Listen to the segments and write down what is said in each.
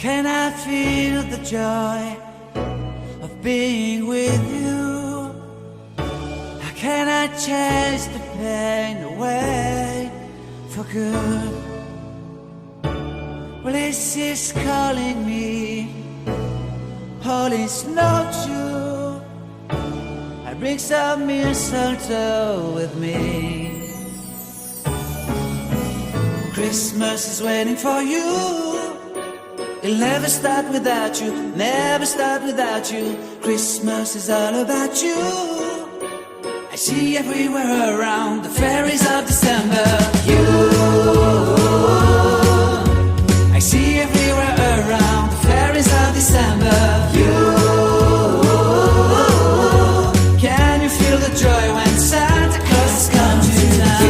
can I feel the joy of being with you? How can I chase the pain away for good? Well, this is calling me, all is not true. I bring some mistletoe with me. Christmas is waiting for you. It'll never start without you, never start without you. Christmas is all about you. I see everywhere around the fairies of December. You, I see everywhere around the fairies of December. You, can you feel the joy when Santa Claus has come to town?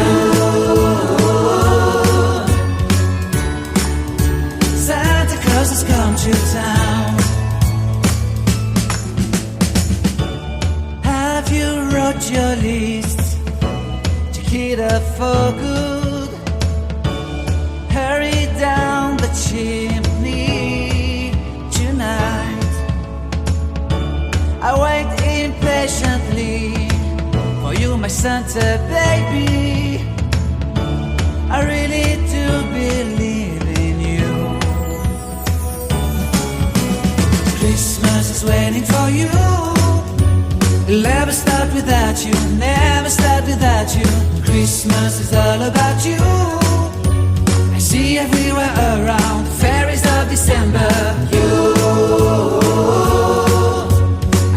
Santa Claus has come to town. Have you wrote your list to get up for good? Hurry down the chimney tonight. I wait impatiently for you, my Santa baby. I really do believe in you. Christmas is waiting for you. It'll never start without you, never start without you. Christmas is all about you. I see everywhere around the fairies of December. You,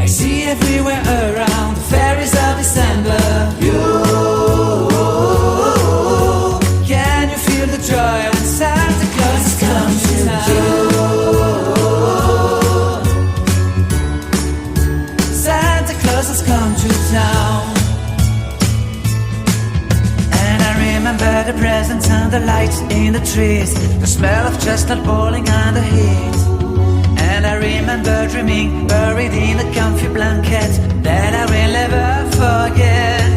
I see everywhere around the fairies of December. You, can you feel the joy when Santa Claus has come to town? Santa Claus has come to town. And I remember the presents and the lights in the trees, the smell of chestnut boiling and the heat. And I remember dreaming, buried in a comfy blanket that I will never forget.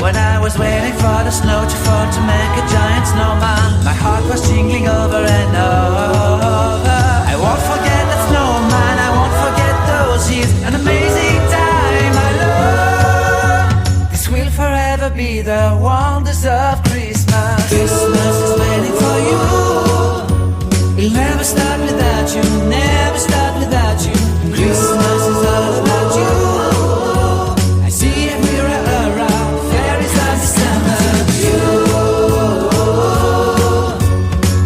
When I was waiting for the snow to fall to make a giant snowman, my heart was jingling over and over. I won't forget that snowman, I won't forget those years, an amazing time I love. This will forever be the wonders of Christmas. Christmas is waiting for you. It'll never start without you, never start without you. Christmas is all about you. I see everywhere around fairies of December. You,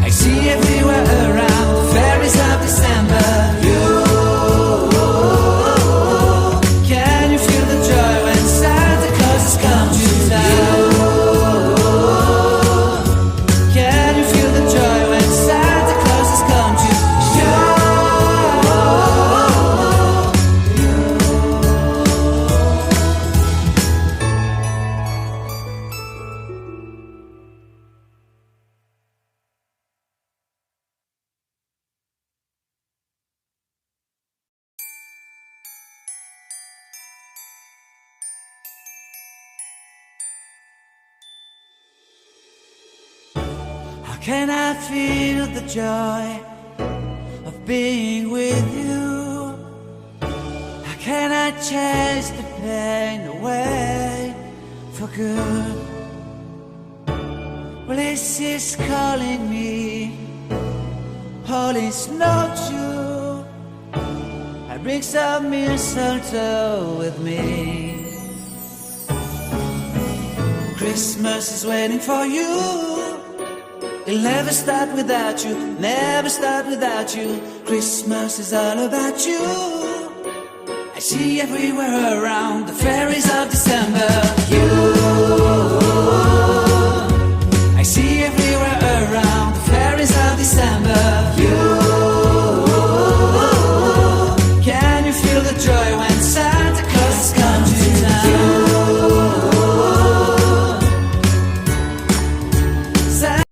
I see everywhere around fairies of December. You, can you feel the joy when Santa Claus has come to town? Can you feel the joy when Santa Claus has come to town? How can I feel the joy of being with you? How can I chase the pain away for good? Well, this is calling me, all is not true. I bring some mistletoe with me. Christmas is waiting for you. It'll never start without you, never start without you. Christmas is all about you. I see everywhere around the fairies of December. You,